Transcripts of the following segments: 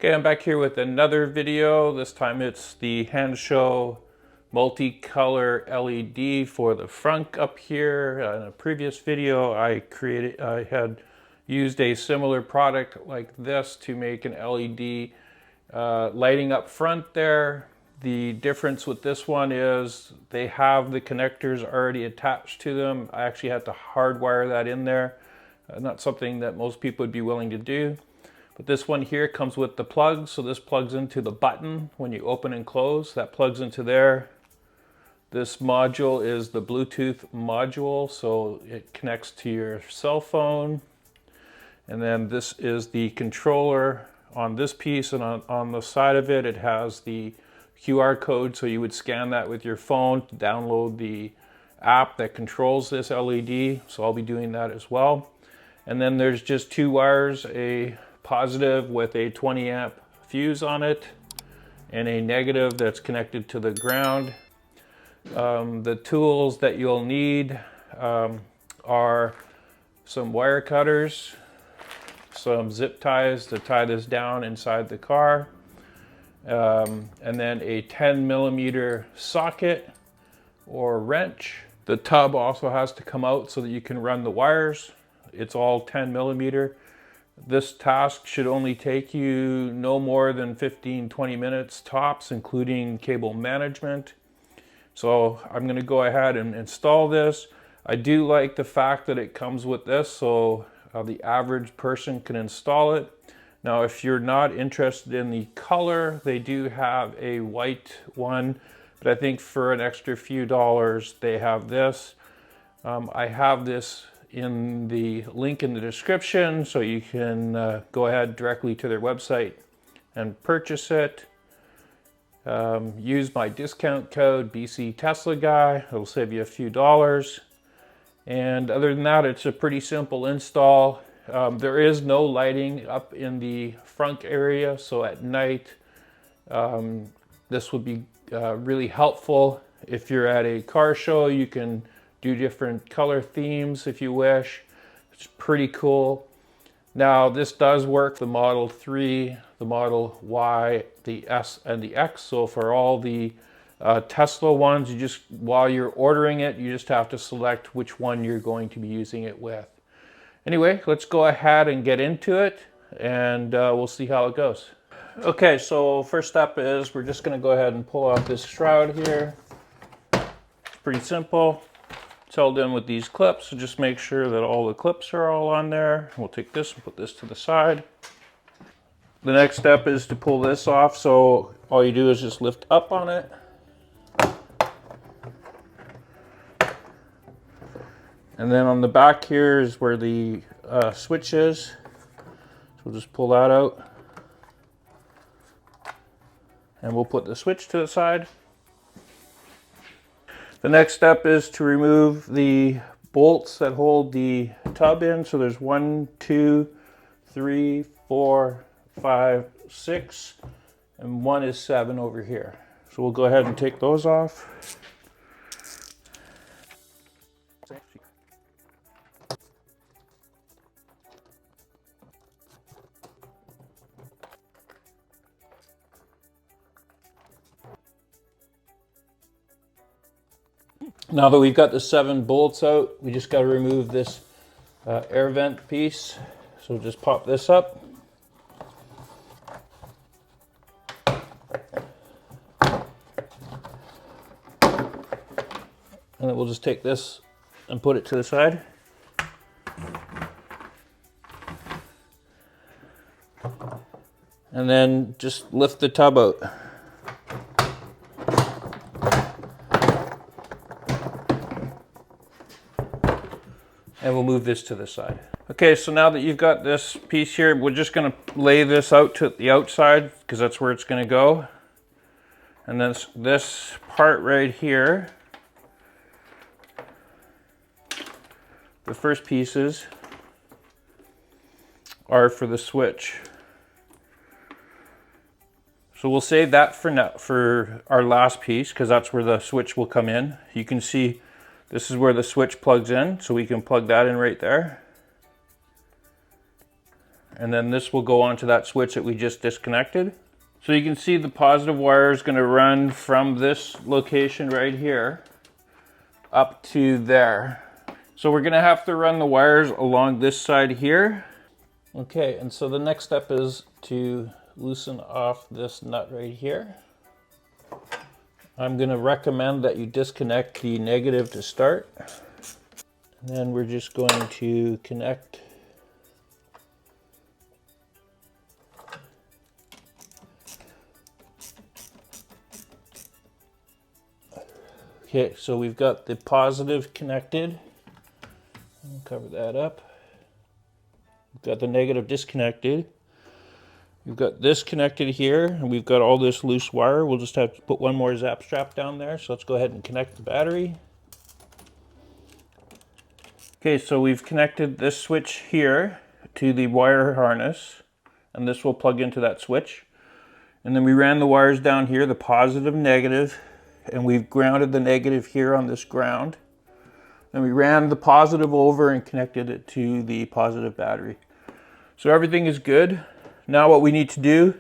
Okay, I'm back here with another video. This time it's the Hansshow multicolor LED for the Frunk up here. In a previous video, I had used a similar product like this to make an LED lighting up front there. The difference with this one is they have the connectors already attached to them. I actually had to hardwire that in there. Not something that most people would be willing to do. But this one here comes with the plug, so this plugs into the button when you open and close. That plugs into there. This module is the Bluetooth module, so it connects to your cell phone. And then this is the controller on this piece, and on the side of it, it has the QR code, so you would scan that with your phone to download the app that controls this LED. So I'll be doing that as well. And then there's just two wires, a positive with a 20 amp fuse on it and a negative that's connected to the ground. The tools that you'll need are some wire cutters, some zip ties to tie this down inside the car, and then a 10mm socket or wrench. The tub also has to come out so that you can run the wires. It's all 10mm. This task should only take you no more than 15-20 minutes tops, including cable management. So I'm going to go ahead and install this. I do like the fact that it comes with this, so the average person can install it. Now, if you're not interested in the color, they do have a white one, but I think for an extra few dollars, they have this. I have this in the link in the description, so you can go ahead directly to their website and purchase it. Use my discount code BC Tesla Guy. It'll save you a few dollars. And other than that, it's a pretty simple install. There is no lighting up in the front area, so at night this would be really helpful. If you're at a car show, you can do different color themes if you wish. It's pretty cool. Now, this does work the Model 3, the Model Y, the S, and the X. So for all the Tesla ones, you just, while you're ordering it, you just have to select which one you're going to be using it with. Anyway, let's go ahead and get into it, and we'll see how it goes. Okay, so first step is we're just going to go ahead and pull out this shroud here. It's pretty simple. It's held in with these clips, so just make sure that all the clips are all on there. We'll take this and put this to the side. The next step is to pull this off, so all you do is just lift up on it. And then on the back here is where the switch is. So we'll just pull that out. And we'll put the switch to the side. The next step is to remove the bolts that hold the tub in. So there's 1, 2, 3, 4, 5, 6, and 1 is 7 over here. So we'll go ahead and take those off. Now that we've got the 7 bolts out, we just got to remove this air vent piece. So just pop this up. And then we'll just take this and put it to the side. And then just lift the tub out. And we'll move this to the side. Okay, so now that you've got this piece here, we're just going to lay this out to the outside because that's where it's going to go. And then this part right here, the first pieces are for the switch. So we'll save that for now, for our last piece, because that's where the switch will come in. You can see this is where the switch plugs in, so we can plug that in right there. and then this will go onto that switch that we just disconnected. So you can see the positive wire is going to run from this location right here up to there. So we're going to have to run the wires along this side here. Okay, and so the next step is to loosen off this nut right here. I'm going to recommend that you disconnect the negative to start. And then we're just going to connect Okay, so we've got the positive connected. I'll cover that up. We've got the negative disconnected. We've got this connected here, and we've got all this loose wire. We'll just have to put one more zap strap down there. So let's go ahead and connect the battery. Okay, so we've connected this switch here to the wire harness, and this will plug into that switch. And then we ran the wires down here, the positive, negative, and we've grounded the negative here on this ground. And we ran the positive over and connected it to the positive battery. So everything is good. Now what we need to do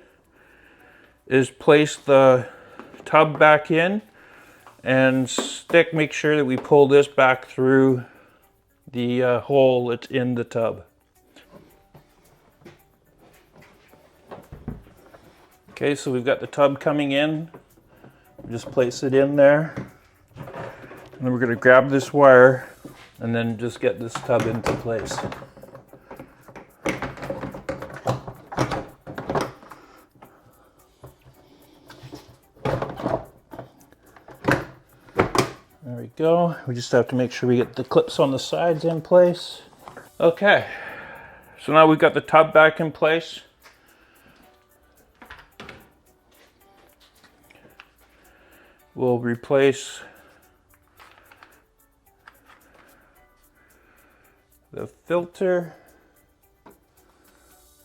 is place the tub back in and make sure that we pull this back through the hole that's in the tub. Okay, so we've got the tub coming in. Just place it in there. And then we're going to grab this wire and then just get this tub into place. There we go. We just have to make sure we get the clips on the sides in place. Okay, so now we've got the tub back in place. We'll replace the filter.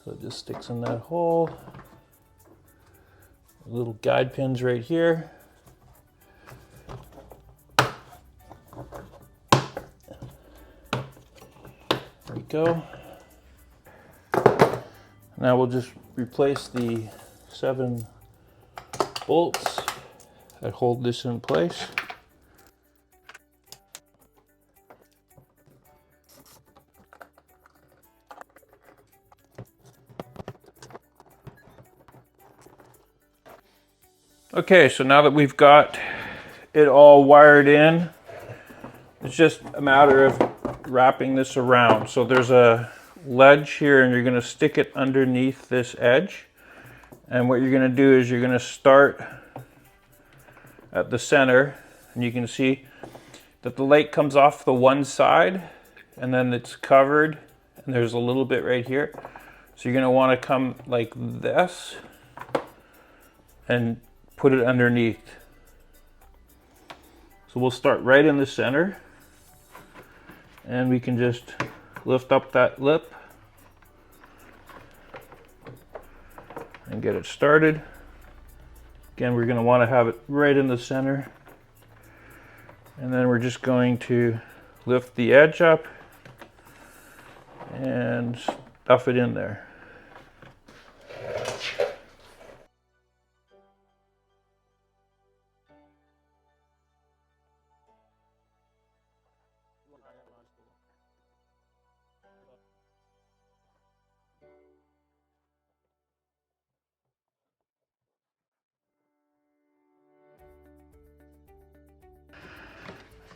So it just sticks in that hole. Little guide pins right here. There we go. Now we'll just replace the 7 bolts that hold this in place. Okay, so now that we've got it all wired in, it's just a matter of wrapping this around. So there's a ledge here and you're going to stick it underneath this edge. And what you're going to do is you're going to start at the center, and you can see that the light comes off the one side and then it's covered, and there's a little bit right here. So you're going to want to come like this and put it underneath. So we'll start right in the center, and we can just lift up that lip and get it started. Again, we're going to want to have it right in the center, and then we're just going to lift the edge up and stuff it in there.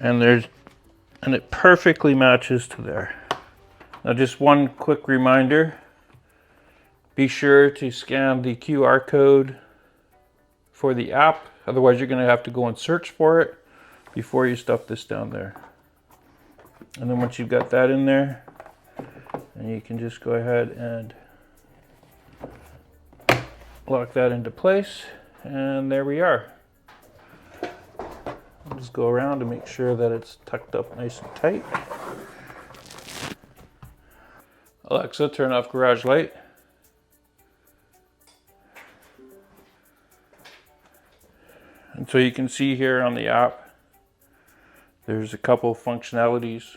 And it perfectly matches to there. Now just one quick reminder, be sure to scan the QR code for the app, otherwise you're going to have to go and search for it before you stuff this down there. And then once you've got that in there, and you can just go ahead and lock that into place, and there we are. I'll just go around to make sure that it's tucked up nice and tight. Alexa, turn off garage light. And so you can see here on the app, there's a couple functionalities.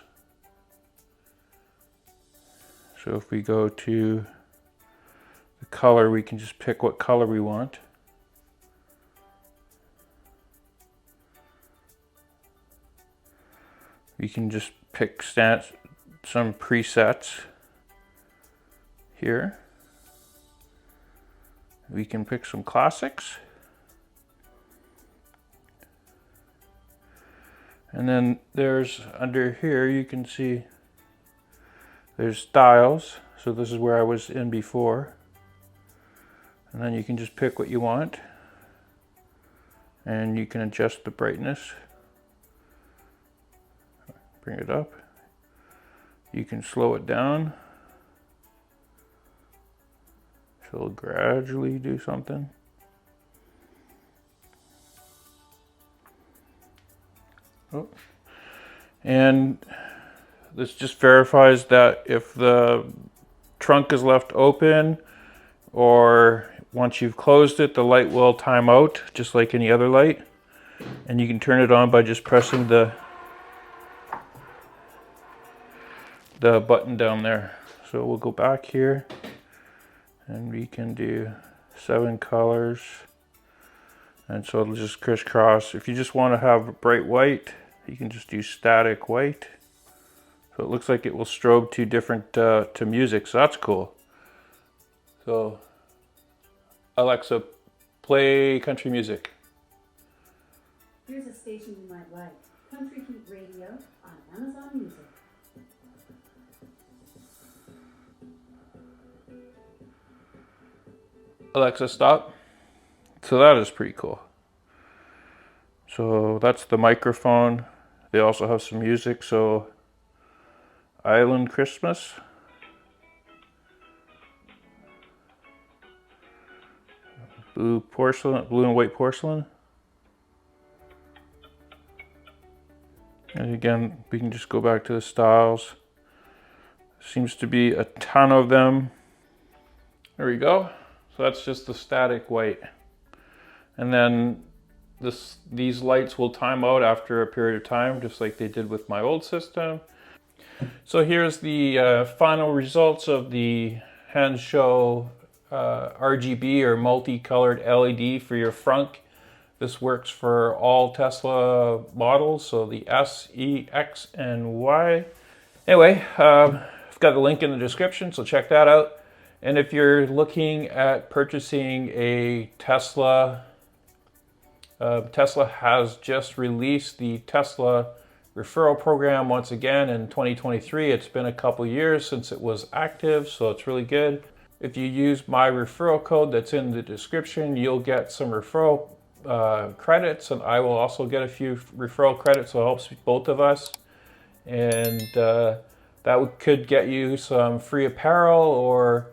So if we go to color, we can just pick what color we want. We can just pick some presets here. We can pick some classics. And then there's, under here, you can see there's styles. So this is where I was in before. And then you can just pick what you want. And you can adjust the brightness. Bring it up. You can slow it down. So it'll gradually do something. Oh. And this just verifies that if the trunk is left open or once you've closed it, the light will time out just like any other light. And you can turn it on by just pressing the button down there. So we'll go back here and we can do 7 colors. And so it'll just crisscross. If you just want to have bright white, you can just do static white. So it looks like it will strobe to different to music, so that's cool. So Alexa, play country music. Here's a station you might like. Country Heat Radio on Amazon Music. Alexa, stop. So that is pretty cool. So that's the microphone. They also have some music. So Island Christmas. Blue porcelain, blue and white porcelain. And again, we can just go back to the styles. Seems to be a ton of them. There we go. So that's just the static white. And then these lights will time out after a period of time, just like they did with my old system. So here's the final results of the Hansshow RGB or multicolored LED for your Frunk. This works for all Tesla models, so the S, E, X, and Y. Anyway, I've got the link in the description, so check that out. And if you're looking at purchasing a Tesla, Tesla has just released the Tesla referral program once again in 2023. It's been a couple years since it was active, so it's really good. If you use my referral code that's in the description, you'll get some referral credits, and I will also get a few referral credits, so it helps both of us. And that could get you some free apparel or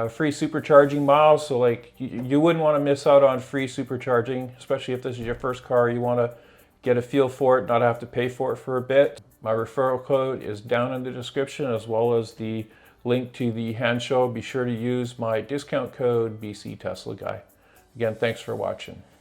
free supercharging miles. So like you wouldn't want to miss out on free supercharging, especially if this is your first car. You want to get a feel for it, not have to pay for it for a bit. My referral code is down in the description, as well as the link to the Hansshow. Be sure to use my discount code BC Tesla Guy. Again, thanks for watching.